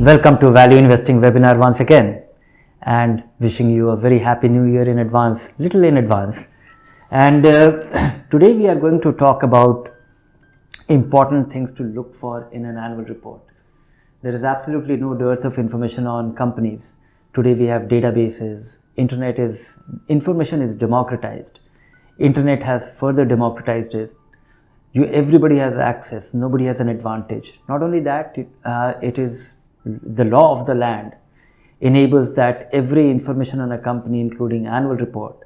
Welcome to Value Investing webinar once again, and wishing you a very happy new year in advance, little in advance. And today we are going to talk about important things to look for in an annual report. There is absolutely no dearth of information on companies. Today we have databases, information is democratized. Internet has further democratized it. Everybody has access, nobody has an advantage. Not only that, it is the law of the land enables that every information on a company, including annual report,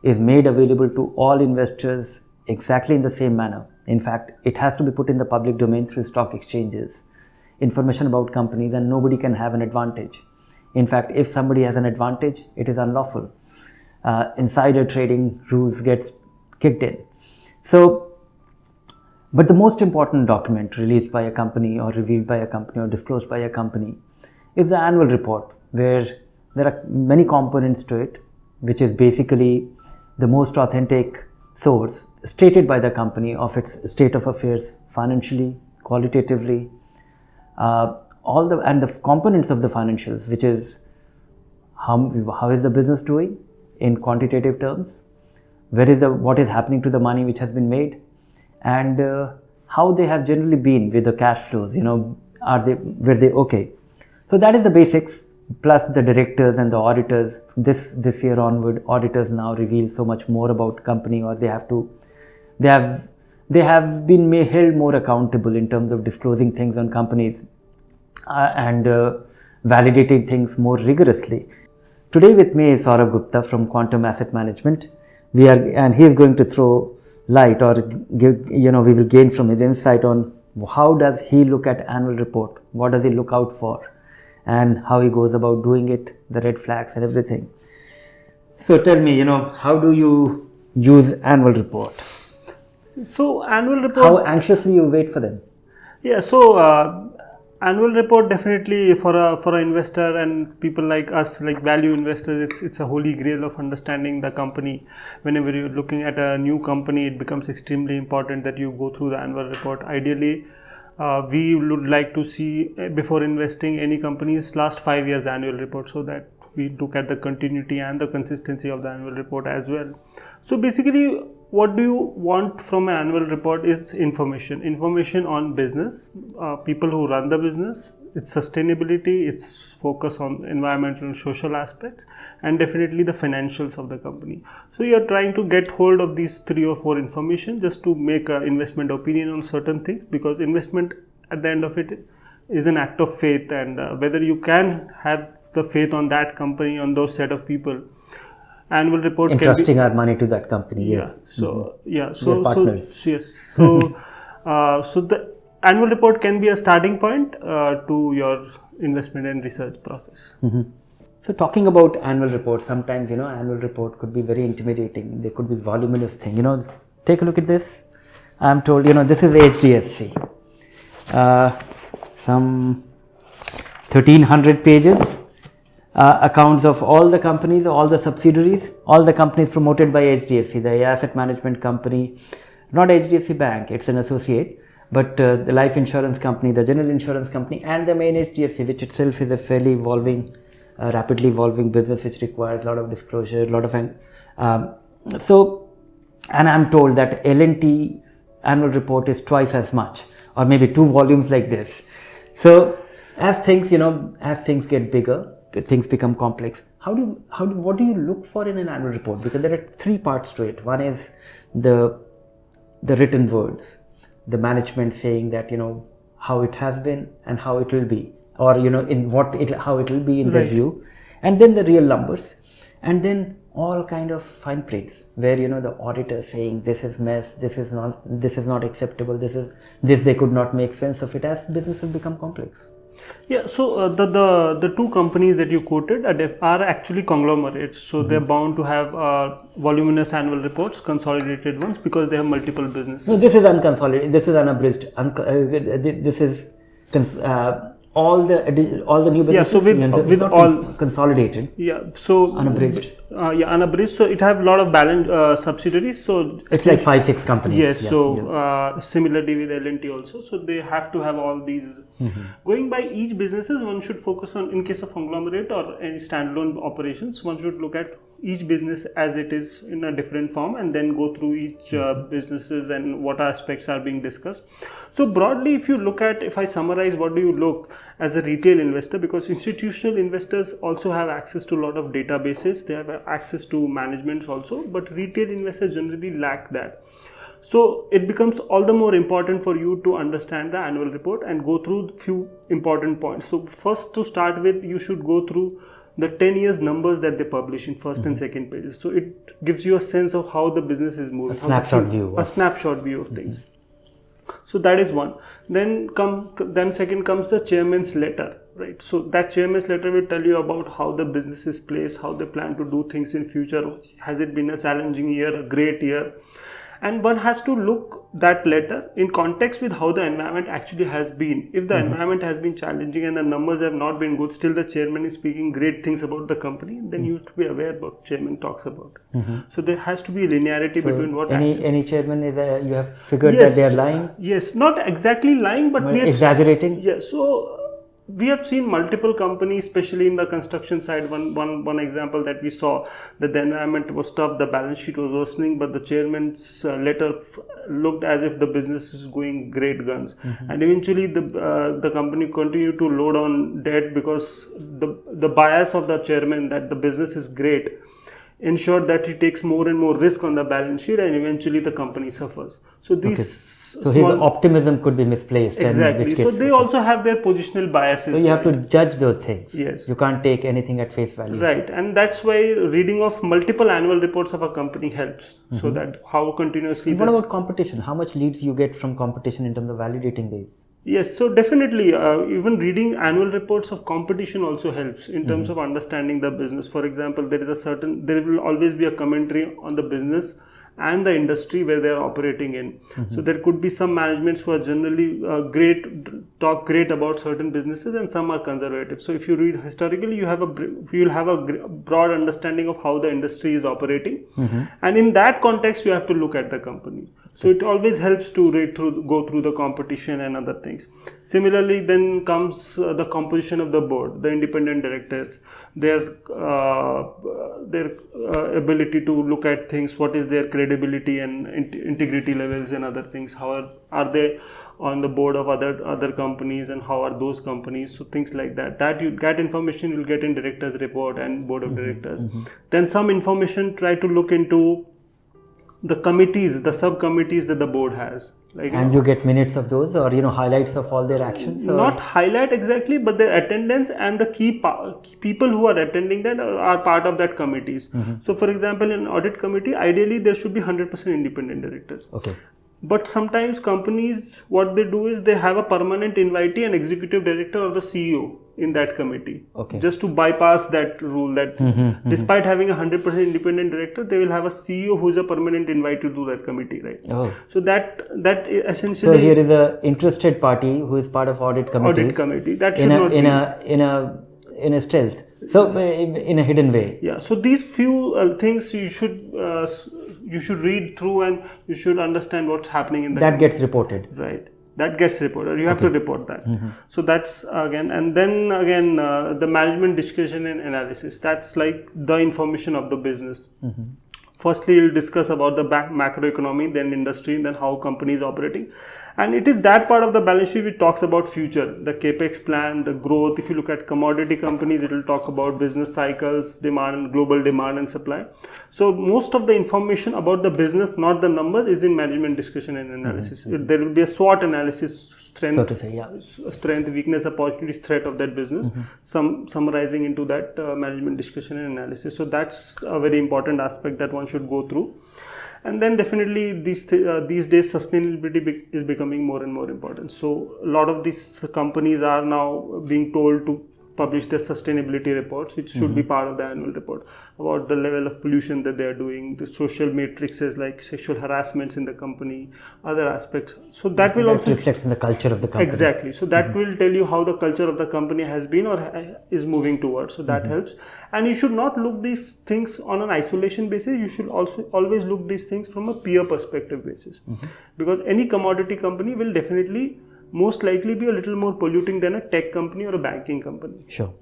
is made available to all investors exactly in the same manner. In fact, it has to be put in the public domain through stock exchanges. Information about companies, and nobody can have an advantage. In fact, if somebody has an advantage, it is unlawful. Insider trading rules gets kicked in. But the most important document released by a company or revealed by a company or disclosed by a company is the annual report, where there are many components to it, which is basically the most authentic source stated by the company of its state of affairs financially, qualitatively, and the components of the financials, which is how is the business doing in quantitative terms, what is happening to the money which has been made, and how they have generally been with the cash flows. Were they okay? So that is the basics, plus the directors and the auditors. This year onward, auditors now reveal so much more about company, or they have been held more accountable in terms of disclosing things on companies and validating things more rigorously. Today with me is Saurabh Gupta from Quantum Asset Management. And he is going to throw light, or we will gain from his insight on how does he look at annual report, what does he look out for, and how he goes about doing it, the red flags and everything. So tell me, how do you use annual report? So annual report, how anxiously you wait for them? Yeah, so annual report definitely for an investor and people like us, like value investors, it's a holy grail of understanding the company. Whenever you're looking at a new company, it becomes extremely important that you go through the annual report. Ideally, we would like to see, before investing any company's last 5 years annual report, so that we look at the continuity and the consistency of the annual report as well. So basically, what do you want from an annual report is information on business, people who run the business, its sustainability, its focus on environmental and social aspects, and definitely the financials of the company. So you're trying to get hold of these 3 or 4 information just to make an investment opinion on certain things, because investment at the end of it is an act of faith, and whether you can have the faith on that company, on those set of people. Annual report entrusting our money to that company. So the annual report can be a starting point to your investment and research process. So talking about annual report, sometimes annual report could be very intimidating. They could be voluminous thing. Take a look at this. I'm told this is HDFC, some 1300 pages. Accounts of all the companies, all the subsidiaries, all the companies promoted by HDFC, the asset management company, not HDFC Bank, it's an associate, but the life insurance company, the general insurance company, and the main HDFC, which itself is a fairly rapidly evolving business, which requires a lot of disclosure, and I'm told that L&T annual report is twice as much, or maybe 2 volumes like this. So as things get bigger, things become complex. What do you look for in an annual report? Because there are 3 parts to it. One is the written words, the management saying that how it has been and how it will be, or how it will be in their view, and then the real numbers, and then all kind of fine prints where the auditor saying this is mess, this is not acceptable, this they could not make sense of it, as businesses become complex. Yeah, so the 2 companies that you quoted are actually conglomerates, so they're bound to have voluminous annual reports, consolidated ones, because they have multiple businesses. No, this is unconsolidated, this is unabridged, this is all the new business. So with all consolidated. So unabridged. Unabridged. So it have a lot of balance subsidiaries. So it's like 5-6 companies. Yes. Similarly with L&T also. So they have to have all these. Going by each businesses, one should focus on, in case of conglomerate or any standalone operations, one should look at each business as it is in a different form and then go through each businesses and what aspects are being discussed. So broadly, if I summarize, what do you look as a retail investor? Because institutional investors also have access to a lot of databases, they have access to managements also, but retail investors generally lack that. So it becomes all the more important for you to understand the annual report and go through few important points. So first, to start with, you should go through the 10 years numbers that they publish in first and second pages. So it gives you a sense of how the business is moving. A snapshot view of things. So that is one. Then second comes the chairman's letter, right? So that chairman's letter will tell you about how the business is placed, how they plan to do things in future. Has it been a challenging year, a great year? And one has to look that letter in context with how the environment actually has been. If the environment has been challenging and the numbers have not been good, still the chairman is speaking great things about the company, then you have to be aware what chairman talks about. So there has to be linearity between what any chairman is you have figured that they are lying? Yes, not exactly lying, but exaggerating. Yes, so we have seen multiple companies, especially in the construction side. One example that we saw, that the environment was tough, the balance sheet was worsening, but the chairman's letter looked as if the business is going great guns. And eventually the company continued to load on debt because the bias of the chairman that the business is great ensured that he takes more and more risk on the balance sheet, and eventually the company suffers. So these So his optimism could be misplaced. Exactly. So they also have their positional biases. So you have to judge those things. Yes. You can't take anything at face value. Right. And that's why reading of multiple annual reports of a company helps. So that how continuously. And what about competition? How much leads you get from competition in terms of validating these? Yes, so definitely even reading annual reports of competition also helps in terms of understanding the business. For example, there will always be a commentary on the business and the industry where they are operating in. So there could be some managements who are generally talk great about certain businesses, and some are conservative. So if you read historically, you'll have a broad understanding of how the industry is operating, and in that context, you have to look at the company. So it always helps to go through the competition and other things. Similarly, then comes the composition of the board, the independent directors, their ability to look at things, what is their credibility and integrity levels and other things, how are they on the board of other companies, and how are those companies, so things like that. That information you'll get in director's report and board of directors. Then some information, try to look into the committees, the subcommittees that the board has. And you get minutes of those, or highlights of all their actions? Not highlight exactly, but their attendance and the key people who are attending that are part of that committees. So for example, in audit committee, ideally there should be 100% independent directors. Okay. But sometimes companies, what they do is they have a permanent invitee, an executive director or the CEO in that committee. Okay. Just to bypass that rule that despite having a 100% independent director, they will have a CEO who is a permanent invitee to that committee, right? Oh. So that essentially. So here is a interested party who is part of audit committee. Audit committee. That should not be in a stealth. So in a hidden way. Yeah. So these few things you should read through, and you should understand what's happening in the that gets reported. Right. That gets reported. You have to report that. So that's again, and then again the management discussion and analysis. That's like the information of the business. Firstly, we'll discuss about the macroeconomy, then industry, then how company is operating. And it is that part of the balance sheet which talks about future, the capex plan, the growth. If you look at commodity companies, it will talk about business cycles, demand, global demand and supply. So most of the information about the business, not the numbers, is in management discussion and analysis. There will be a SWOT analysis, strength, so to say, yeah. Strength, weakness, opportunities, threat of that business, summarizing into that management discussion and analysis. So that's a very important aspect that one should go through. And then definitely these days sustainability is becoming more and more important. So a lot of these companies are now being told to publish their sustainability reports, which should be part of the annual report, about the level of pollution that they are doing, the social matrices like sexual harassments in the company, other aspects. So that will also reflects in the culture of the company. Exactly. So that will tell you how the culture of the company has been or is moving towards. So that helps. And you should not look these things on an isolation basis. You should also always look these things from a peer perspective basis, because any commodity company will definitely most likely be a little more polluting than a tech company or a banking company. Sure.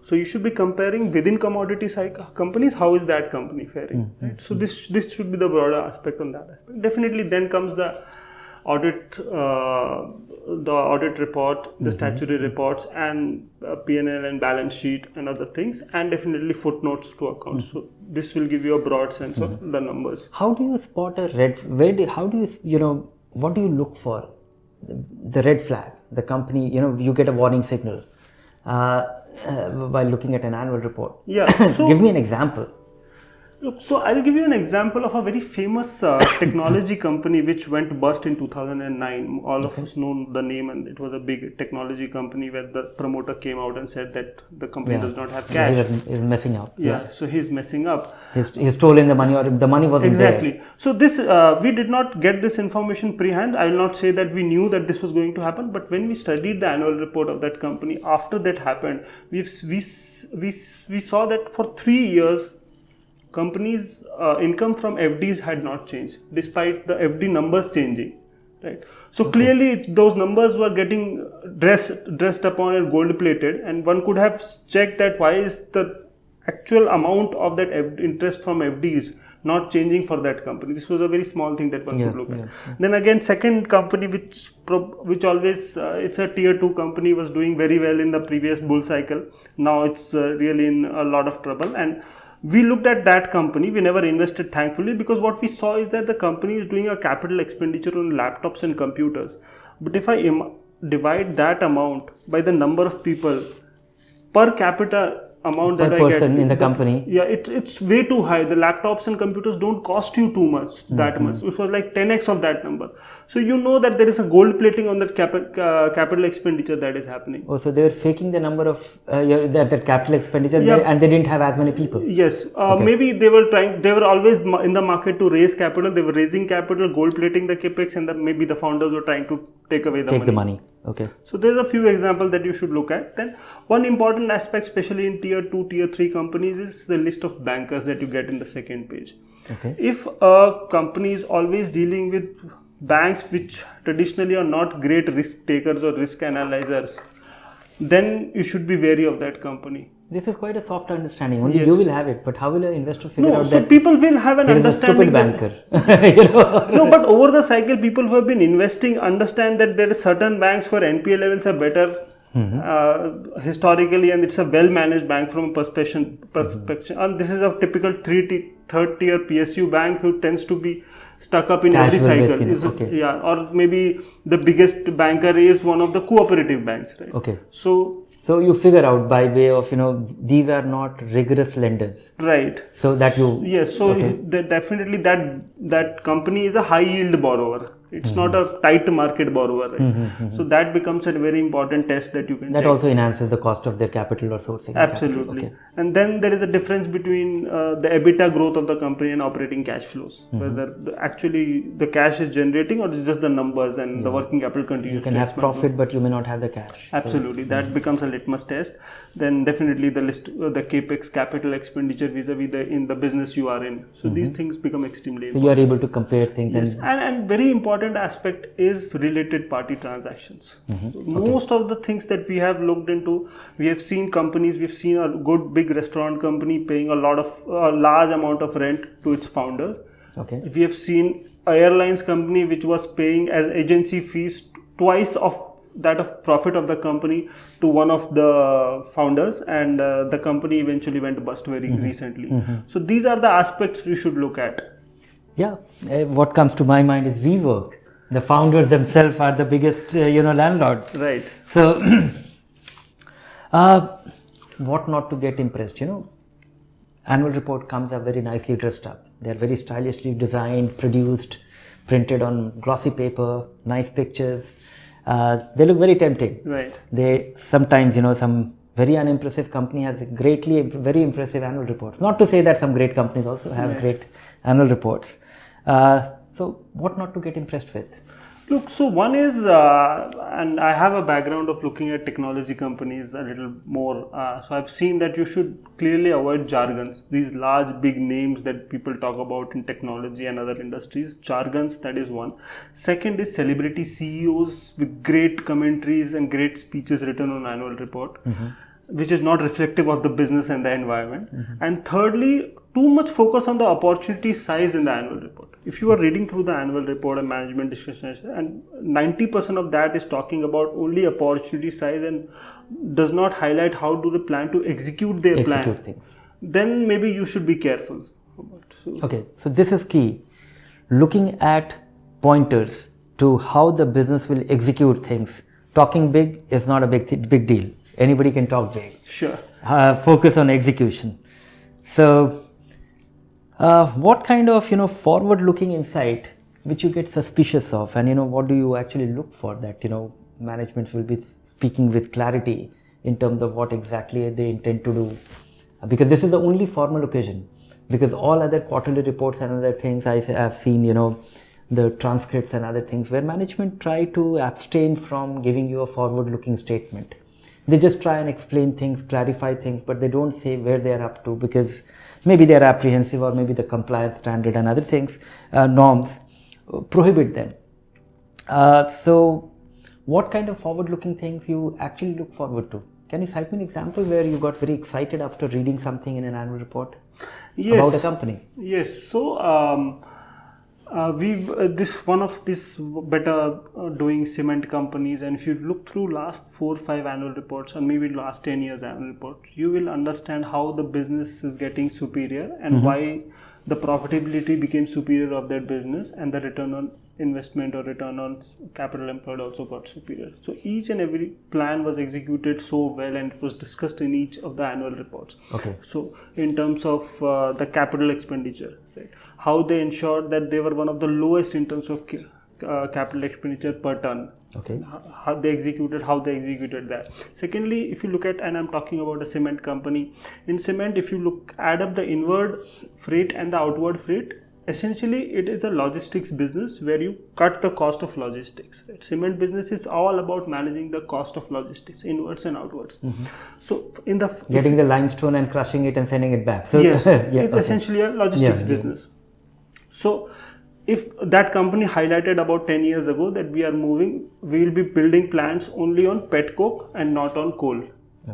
So you should be comparing within commodity companies, how is that company faring? Right? So this should be the broader aspect on that aspect. Definitely then comes the audit report, the statutory reports, and P&L and balance sheet and other things, and definitely footnotes to accounts. So this will give you a broad sense of the numbers. How do you spot a red? How do you what do you look for? The red flag, the company, you get a warning signal by looking at an annual report. Yeah. So give me an example. Look, so I'll give you an example of a very famous technology company which went bust in 2009. All of us know the name, and it was a big technology company where the promoter came out and said that the company does not have cash. He's messing up. Yeah, so he's messing up. He's stolen the money, or the money wasn't Exactly. there. So this, we did not get this information pre-hand. I will not say that we knew that this was going to happen, but when we studied the annual report of that company, after that happened, we saw that for 3 years, companies' income from FDs had not changed, despite the FD numbers changing. Right. So clearly, those numbers were getting dressed upon and gold plated, and one could have checked that why is the actual amount of that interest from FDs not changing for that company. This was a very small thing that one could look at. Then again, second company which always it's a tier 2 company, was doing very well in the previous bull cycle. Now it's really in a lot of trouble, and we looked at that company. We never invested, thankfully, because what we saw is that the company is doing a capital expenditure on laptops and computers. But if I divide that amount by the number of people per capita amount per that person I get in the company, it's way too high. The laptops and computers don't cost you too much, that much. It was like 10x of that number. So you know that there is a gold plating on that capital expenditure that is happening. Oh, so they were faking the number of that capital expenditure, and they didn't have as many people. Yes, maybe they were always in the market to raise capital. They were raising capital, gold plating the capex, and maybe the founders were trying to take away the money. Okay. So there's a few examples that you should look at. Then one important aspect, especially in tier 2, tier 3 companies, is the list of bankers that you get in the second page. Okay. If a company is always dealing with banks which traditionally are not great risk takers or risk analyzers, then you should be wary of that company. This is quite a soft understanding. Only you will have it. But how will an investor figure out so that? People will have an understanding. There is a stupid banker. No, but over the cycle, people who have been investing understand that there are certain banks where NPA levels are better historically, and it's a well-managed bank from a perspective. And this is a typical third tier PSU bank who tends to be stuck up in every cycle. Or maybe the biggest banker is one of the cooperative banks, right? Okay. So you figure out by way of, these are not rigorous lenders. Right. So that you... Yes. So definitely that company is a high yield borrower. It's not a tight market borrower. Right? So that becomes a very important test that you can check. That also enhances the cost of their capital or sourcing. Absolutely. Okay. And then there is a difference between the EBITDA growth of the company and operating cash flows. Whether actually the cash is generating or it's just the numbers and the working capital continues. You can have profit, but you may not have the cash. Absolutely. So, that becomes a litmus test. Then definitely the capex, capital expenditure vis-a-vis in the business you are in. So these things become extremely important. So you are able to compare things. Yes. And very important aspect is related party transactions. Most of the things that we have looked into, we have seen companies, we've seen a good big restaurant company paying a large amount of rent to its founders. Okay. We have seen an airlines company which was paying as agency fees twice of that of profit of the company to one of the founders, and the company eventually went bust very recently. So these are the aspects you should look at. Yeah, what comes to my mind is WeWork. The founders themselves are the biggest, landlords. Right. So, what not to get impressed, Annual report comes up very nicely dressed up. They are very stylishly designed, produced, printed on glossy paper, nice pictures. They look very tempting. Right. They sometimes, some very unimpressive company has very impressive annual reports. Not to say that some great companies also have great annual reports. So what not to get impressed with? Look, so one is, and I have a background of looking at technology companies a little more. So I've seen that you should clearly avoid jargons. These large, big names that people talk about in technology and other industries. Jargons, that is one. Second is celebrity CEOs with great commentaries and great speeches written on annual report, which is not reflective of the business and the environment. And thirdly, too much focus on the opportunity size in the annual report. If you are reading through the annual report and management discussion, and 90% of that is talking about only opportunity size and does not highlight how do they plan to execute their plan, things. Then maybe you should be careful. Okay, so this is key. Looking at pointers to how the business will execute things. Talking big is not a big deal. Anybody can talk big. Sure. Focus on execution. So what kind of forward-looking insight which you get suspicious of, and what do you actually look for that management will be speaking with clarity in terms of what exactly they intend to do, because this is the only formal occasion, because all other quarterly reports and other things I have seen the transcripts and other things where management try to abstain from giving you a forward-looking statement. They just try and explain things, clarify things, but they don't say where they are up to, because maybe they are apprehensive, or maybe the compliance standard and other things, norms prohibit them. So what kind of forward-looking things you actually look forward to? Can you cite me an example where you got very excited after reading something in an annual report about a company? Yes. So one of these better doing cement companies, and if you look through last 4 or 5 annual reports, or maybe last 10 years annual report, you will understand how the business is getting superior and why the profitability became superior of that business, and the return on investment or return on capital employed also got superior. So each and every plan was executed so well, and it was discussed in each of the annual reports. Okay. So in terms of the capital expenditure, right, how they ensured that they were one of the lowest in terms of capital expenditure per ton. Okay. How they executed that. Secondly, if you look at, and I'm talking about a cement company, in cement, if you add up the inward freight and the outward freight, essentially it is a logistics business where you cut the cost of logistics. Right? Cement business is all about managing the cost of logistics, inwards and outwards. So in the getting the limestone and crushing it and sending it back. So yes, it's essentially a logistics business. So if that company highlighted about 10 years ago that we will be building plants only on pet coke and not on coal,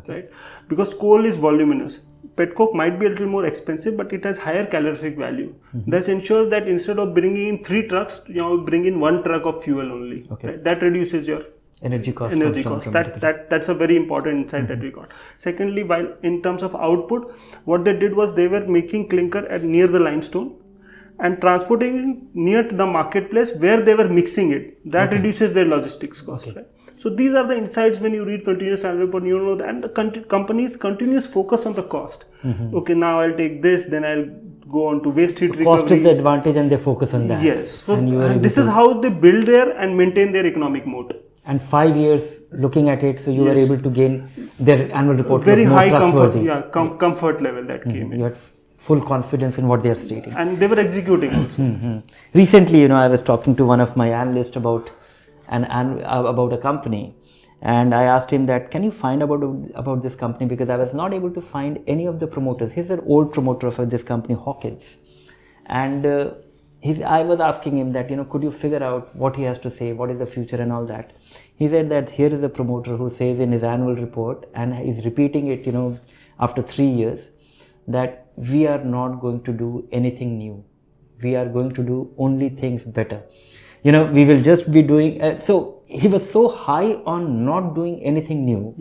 right? Because coal is voluminous. Pet coke might be a little more expensive, but it has higher calorific value. This ensures that instead of bringing in 3 trucks, bring in 1 truck of fuel only. Right? That reduces your energy cost. That's a very important insight that we got. Secondly, while in terms of output, what they did was they were making clinker near the limestone and transporting it near to the marketplace where they were mixing it. That reduces their logistics cost. Right? So these are the insights when you read continuous annual report. You know that, and the company's continuous focus on the cost. Okay, now I'll take this, then I'll go on to waste heat recovery. Cost is the advantage, and they focus on that. Yes. So and this is how they build and maintain their economic moat. And 5 years looking at it, so you were able to gain their annual report. Very high comfort level that came in. You had full confidence in what they are stating. And they were executing also. Recently, I was talking to one of my analysts about a company, and I asked him that, can you find about this company, because I was not able to find any of the promoters. He's an old promoter of this company, Hawkins, and I was asking him that, could you figure out what he has to say, what is the future and all that. He said that here is a promoter who says in his annual report, and is repeating it, after 3 years, that we are not going to do anything new. We are going to do only things better. We will just be doing, so he was so high on not doing anything new.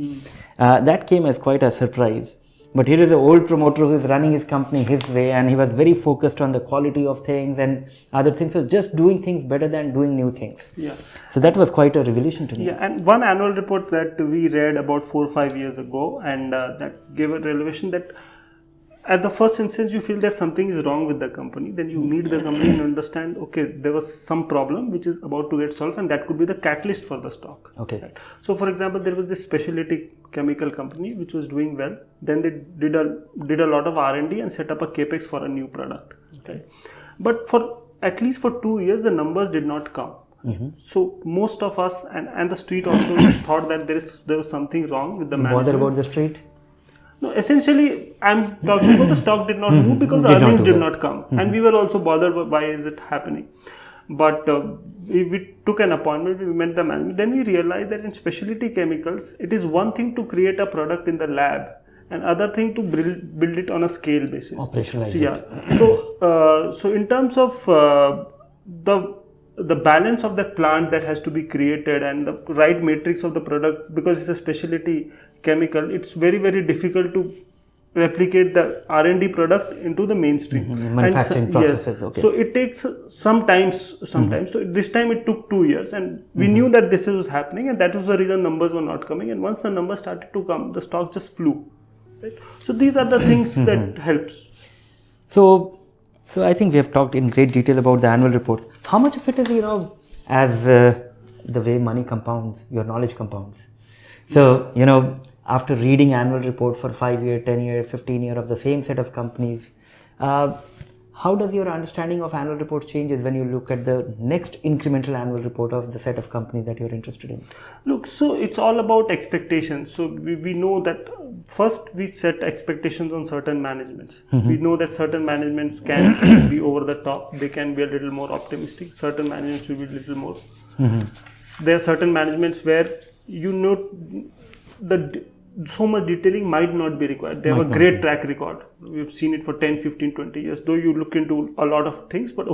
That came as quite a surprise. But here is an old promoter who is running his company his way, and he was very focused on the quality of things and other things. So just doing things better than doing new things. Yeah. So that was quite a revelation to me. Yeah, and one annual report that we read about 4 or 5 years ago, and that gave a revelation that at the first instance, you feel that something is wrong with the company. Then you meet the company and understand, okay, there was some problem which is about to get solved, and that could be the catalyst for the stock. Okay. Right? So, for example, there was this specialty chemical company which was doing well. Then they did a lot of R&D and set up a capex for a new product. Okay. But for at least for 2 years, the numbers did not come. So most of us and the street also thought that there was something wrong with the management. Bother about the street? No, essentially, I'm talking about the stock did not move because the earnings did not come. And we were also bothered by why is it happening. But we took an appointment, we met the management. Then we realized that in specialty chemicals, it is one thing to create a product in the lab and other thing to build it on a scale basis. Operationalize it. So in terms of the balance of that plant that has to be created and the right matrix of the product, because it's a specialty chemical, it's very, very difficult to replicate the R&D product into the mainstream. Manufacturing processes. Yes, Okay. so it takes sometimes. So this time it took 2 years, and we knew that this was happening, and that was the reason numbers were not coming. And once the numbers started to come, the stock just flew. Right? So these are the things that helps. So I think we have talked in great detail about the annual reports. How much of it is, as the way money compounds, your knowledge compounds. So, after reading annual report for 5 year, 10 year, 15 year of the same set of companies, how does your understanding of annual reports changes when you look at the next incremental annual report of the set of companies that you're interested in? Look, so it's all about expectations. So we know that first we set expectations on certain managements. We know that certain managements can be over the top. They can be a little more optimistic. Certain managements will be a little more. There are certain managements where so much detailing might not be required. They have a great track record. We've seen it for 10, 15, 20 years. Though you look into a lot of things, but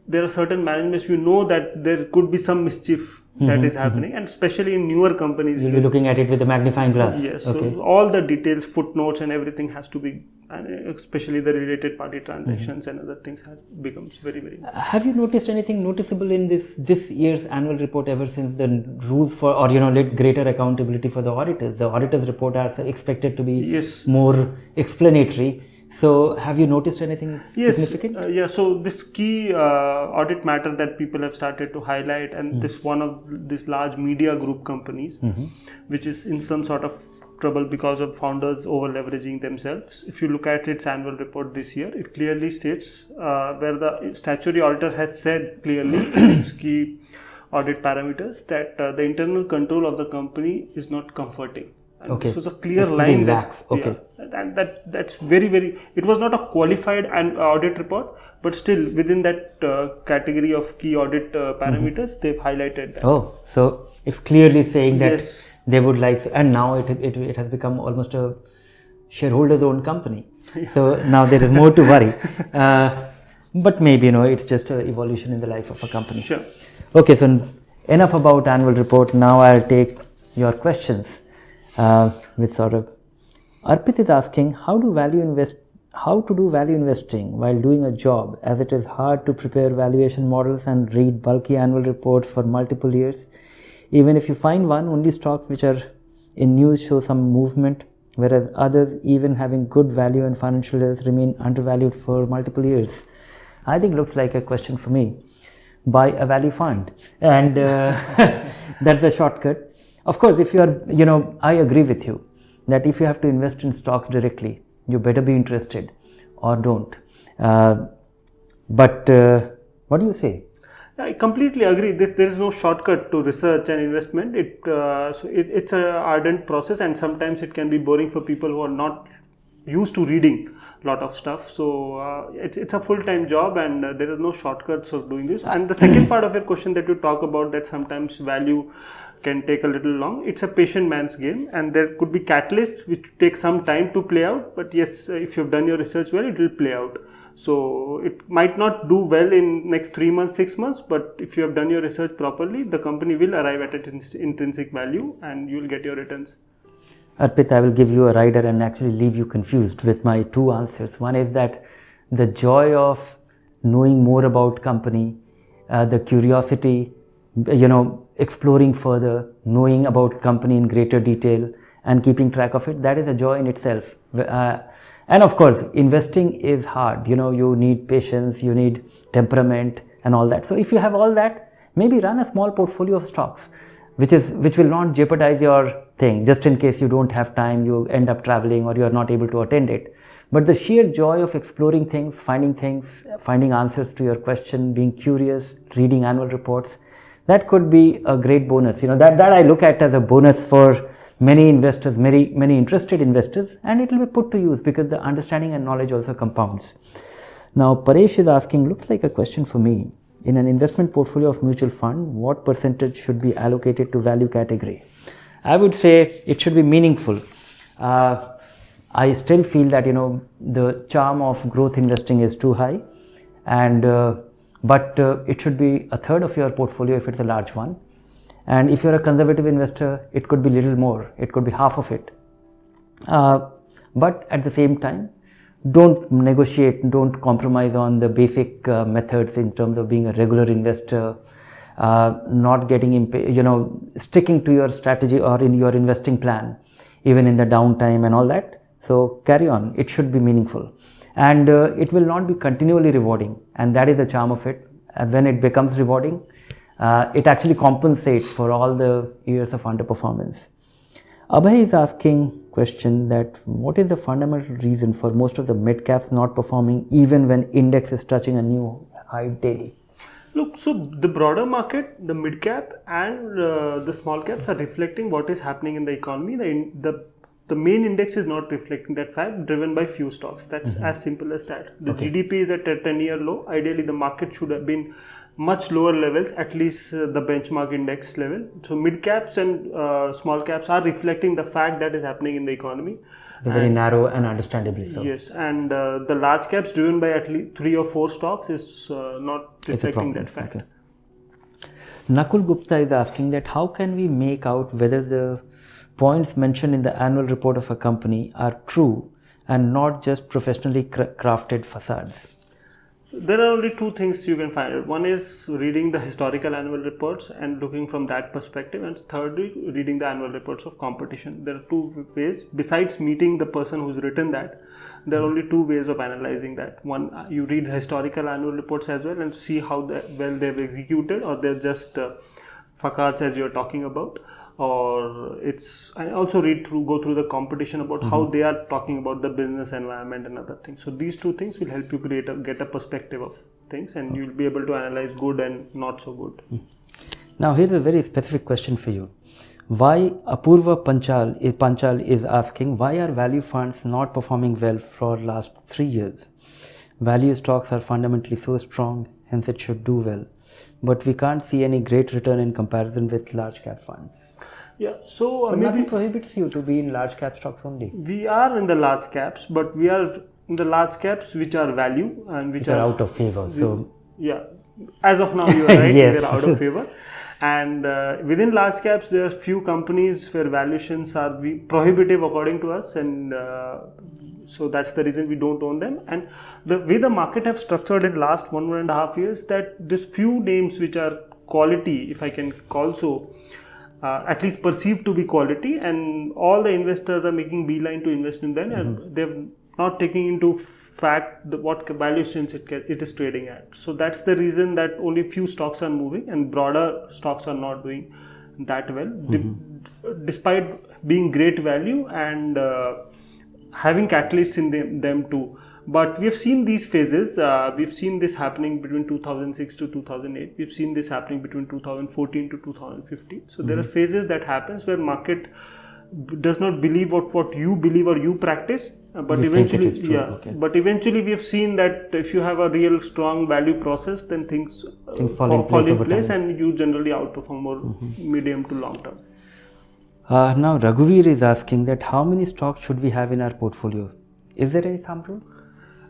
there are certain managements that there could be some mischief that is happening, and especially in newer companies. You'll be looking at it with a magnifying glass. Yes. Okay. So all the details, footnotes and everything has to be, and especially the related party transactions and other things becomes very, very important. Have you noticed anything noticeable in this year's annual report ever since the rules for, or greater accountability for the auditors? The auditors' report are expected to be more explanatory. So, have you noticed anything significant? So this key audit matter that people have started to highlight, and this one of these large media group companies, which is in some sort of trouble because of founders over leveraging themselves. If you look at its annual report this year, it clearly states where the statutory auditor has said clearly its key audit parameters that the internal control of the company is not comforting. And this was a clear line and that's very, very. It was not a qualified audit report, but still within that category of key audit parameters, they've highlighted that. Oh, so it's clearly saying that they would like, and now it has become almost a shareholders owned company. So now there is more to worry. But maybe it's just an evolution in the life of a company. Sure. Okay, so enough about annual report. Now I'll take your questions. With sort of Arpit is asking how to do value investing while doing a job, as it is hard to prepare valuation models and read bulky annual reports for multiple years. Even if you find one, only stocks which are in news show some movement, whereas others, even having good value and financial health, remain undervalued for multiple years. I think looks like a question for me. Buy a value fund, and that's a shortcut. Of course, if you are, I agree with you that if you have to invest in stocks directly, you better be interested or don't. But what do you say? I completely agree. There is no shortcut to research and investment. It's an ardent process, and sometimes it can be boring for people who are not used to reading a lot of stuff. So it's a full-time job, and there is no shortcuts of doing this. And the second part of your question that you talk about, that sometimes value can take a little long. It's a patient man's game, and there could be catalysts which take some time to play out. But yes, if you've done your research well, it will play out. So it might not do well in next 3 months, 6 months, but if you have done your research properly, the company will arrive at its intrinsic value, and you will get your returns. Arpit, I will give you a rider and actually leave you confused with my two answers. One is that the joy of knowing more about company, the curiosity, exploring further, knowing about company in greater detail and keeping track of it, that is a joy in itself. And of course, investing is hard. You need patience, you need temperament and all that. So if you have all that, maybe run a small portfolio of stocks, which will not jeopardize your thing. Just in case you don't have time, you end up traveling, or you are not able to attend it. But the sheer joy of exploring things, finding answers to your question, being curious, reading annual reports, that could be a great bonus. That I look at as a bonus for many investors, many interested investors, and it will be put to use because the understanding and knowledge also compounds. Now, Paresh is asking, looks like a question for me. In an investment portfolio of mutual fund, what percentage should be allocated to value category? I would say it should be meaningful. I still feel that the charm of growth investing is too high, and but it should be a third of your portfolio if it's a large one. And if you're a conservative investor, it could be little more. It could be half of it. But at the same time, don't negotiate, don't compromise on the basic methods in terms of being a regular investor, not getting sticking to your strategy or in your investing plan, even in the downtime and all that. So carry on. It should be meaningful, and it will not be continually rewarding, and that is the charm of it. When it becomes rewarding, it actually compensates for all the years of underperformance. Abhay is asking question that what is the fundamental reason for most of the mid caps not performing even when index is touching a new high daily? Look, so the broader market, the mid cap and the small caps are reflecting what is happening in the economy. The main index is not reflecting that fact, driven by few stocks. That's as simple as that. The GDP is at a 10-year low. Ideally, the market should have been much lower levels, at least the benchmark index level. So mid caps and small caps are reflecting the fact that is happening in the economy. It's very narrow and understandably so. Yes, and the large caps driven by at least 3 or 4 stocks is not reflecting that fact. Okay. Nakul Gupta is asking that how can we make out whether the points mentioned in the annual report of a company are true and not just professionally crafted facades? So there are only 2 things you can find out. One is reading the historical annual reports and looking from that perspective, and thirdly, reading the annual reports of competition. There are 2 ways. Besides meeting the person who's written that, there are only 2 ways of analyzing that. One, you read historical annual reports as well and see how well they've executed, or they're just facades as you're talking about. Or I also go through the competition about how they are talking about the business environment and other things. So these 2 things will help you get a perspective of things, and you'll be able to analyze good and not so good. Now here's a very specific question for you. Why Apurva Panchal is asking, why are value funds not performing well for last 3 years? Value stocks are fundamentally so strong, hence it should do well. But we can't see any great return in comparison with large cap funds. Yeah, so but nothing prohibits you to be in large cap stocks only. We are in the large caps, but we are in the large caps which are value and which are out of favor. So yeah, as of now you are right. Yes. They're out of favor. And within large caps, there are few companies where valuations are prohibitive according to us, and so that's the reason we don't own them. And the way the market have structured in last 1.5 years, that there's few names which are quality, if I can call so, at least perceived to be quality, and all the investors are making beeline to invest in them, and they're not taking into fact what valuations it is trading at. So that's the reason that only few stocks are moving and broader stocks are not doing that well, despite being great value and having catalysts in them too. But we have seen these phases. We've seen this happening between 2006 to 2008. We've seen this happening between 2014 to 2015. So there are phases that happens where market does not believe what you believe or you practice, but eventually, But eventually, we have seen that if you have a real strong value process, then things fall in place, and you generally outperform more medium to long term. Now, Raghuveer is asking that how many stocks should we have in our portfolio? Is there any thumb rule?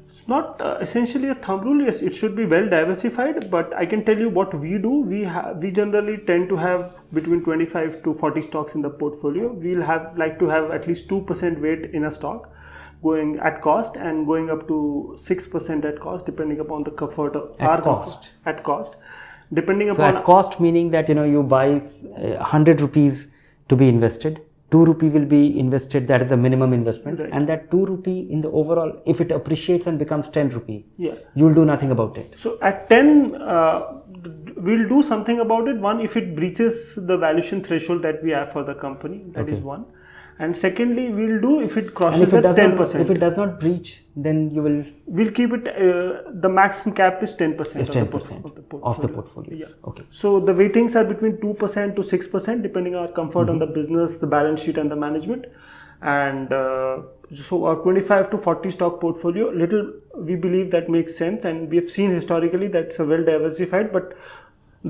It's not essentially a thumb rule. Yes, it should be well diversified, but I can tell you what we do. We generally tend to have between 25 to 40 stocks in the portfolio. We'll like to have at least 2% weight in a stock going at cost, and going up to 6% at cost, depending upon the comfort of at cost. At cost, depending so upon at cost, meaning that you buy 100 rupees to be invested. 2 rupee will be invested, that is the minimum investment, Right. and that 2 rupee in the overall, if it appreciates and becomes 10 rupee, Yeah. you'll do nothing about it. So at 10, we'll do something about it. One, if it breaches the valuation threshold that we have for the company, that is one. And secondly, we'll do if it And crosses if it, the does 10%. not, if it does not breach, then you will We'll keep it, the maximum cap is 10%, is of 10% the portfolio. of the portfolio. Yeah. Okay. So the weightings are between 2% to 6%, depending on our comfort on the business, the balance sheet, and the management. And so our 25 to 40 stock portfolio, we believe that makes sense, and we have seen historically that's a well diversified, but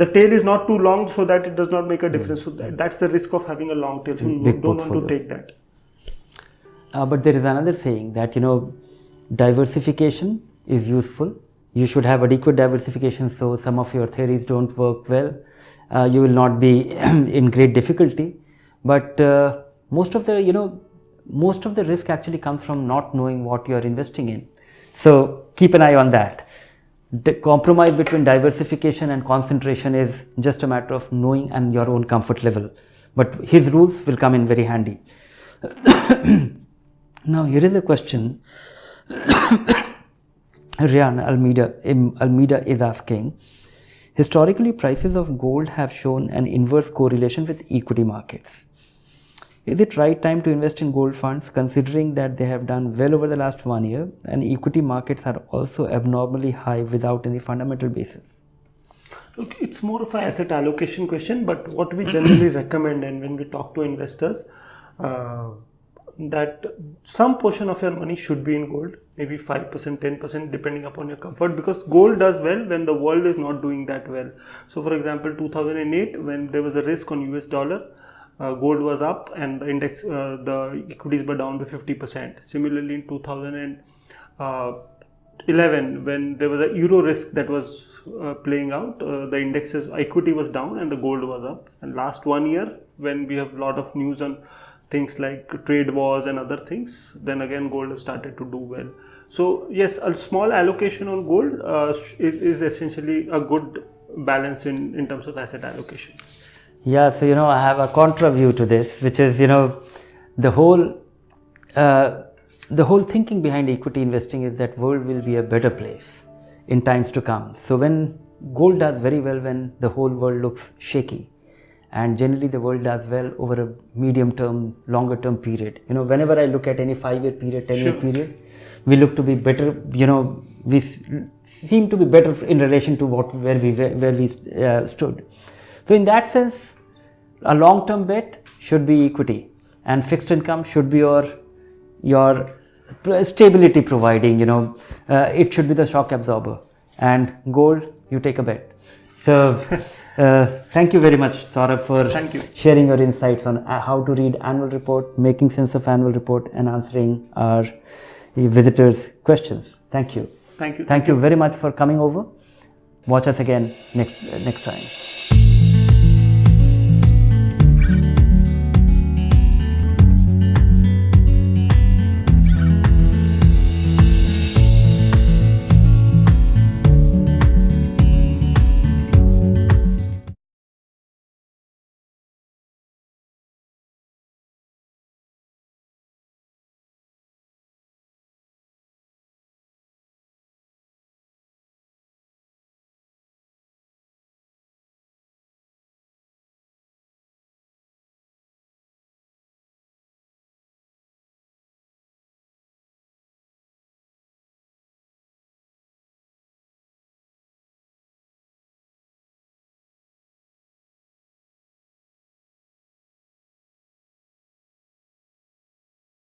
the tail is not too long so that it does not make a difference. So that's the risk of having a long tail. So Big don't want to portfolio. take that. But there is another saying that, diversification is useful. You should have adequate diversification so some of your theories don't work well. You will not be in great difficulty. But most of the risk actually comes from not knowing what you are investing in. So keep an eye on that. The compromise between diversification and concentration is just a matter of knowing and your own comfort level. But his rules will come in very handy. Now here is a question. Rian Almeida is asking, historically prices of gold have shown an inverse correlation with equity markets. Is it right time to invest in gold funds considering that they have done well over the last 1 year and equity markets are also abnormally high without any fundamental basis? Look, it's more of an asset allocation question, but what we generally recommend, and when we talk to investors, that some portion of your money should be in gold, maybe 5%, 10%, depending upon your comfort, because gold does well when the world is not doing that well. So for example, 2008, when there was a risk on US dollar, gold was up and the index, the equities were down by 50%. Similarly, in 2011, when there was a euro risk that was playing out, the indexes equity was down and the gold was up. And last 1 year, when we have a lot of news on things like trade wars and other things, then again gold has started to do well. So yes, a small allocation on gold is essentially a good balance in terms of asset allocation. Yeah, so I have a contra view to this, which is the whole thinking behind equity investing is that world will be a better place in times to come. So when gold does very well when the whole world looks shaky, and generally the world does well over a medium term, longer term period. Whenever I look at any 5-year period, 10-year period, we look to be better. We seem to be better in relation to where we stood. So in that sense, a long-term bet should be equity, and fixed income should be your stability providing. It should be the shock absorber, and gold, you take a bet. So thank you very much, Saurabh, for sharing your insights on how to read annual report, making sense of annual report, and answering our visitors' questions. Thank you. Thank you. Thank you very much for coming over. Watch us again next time.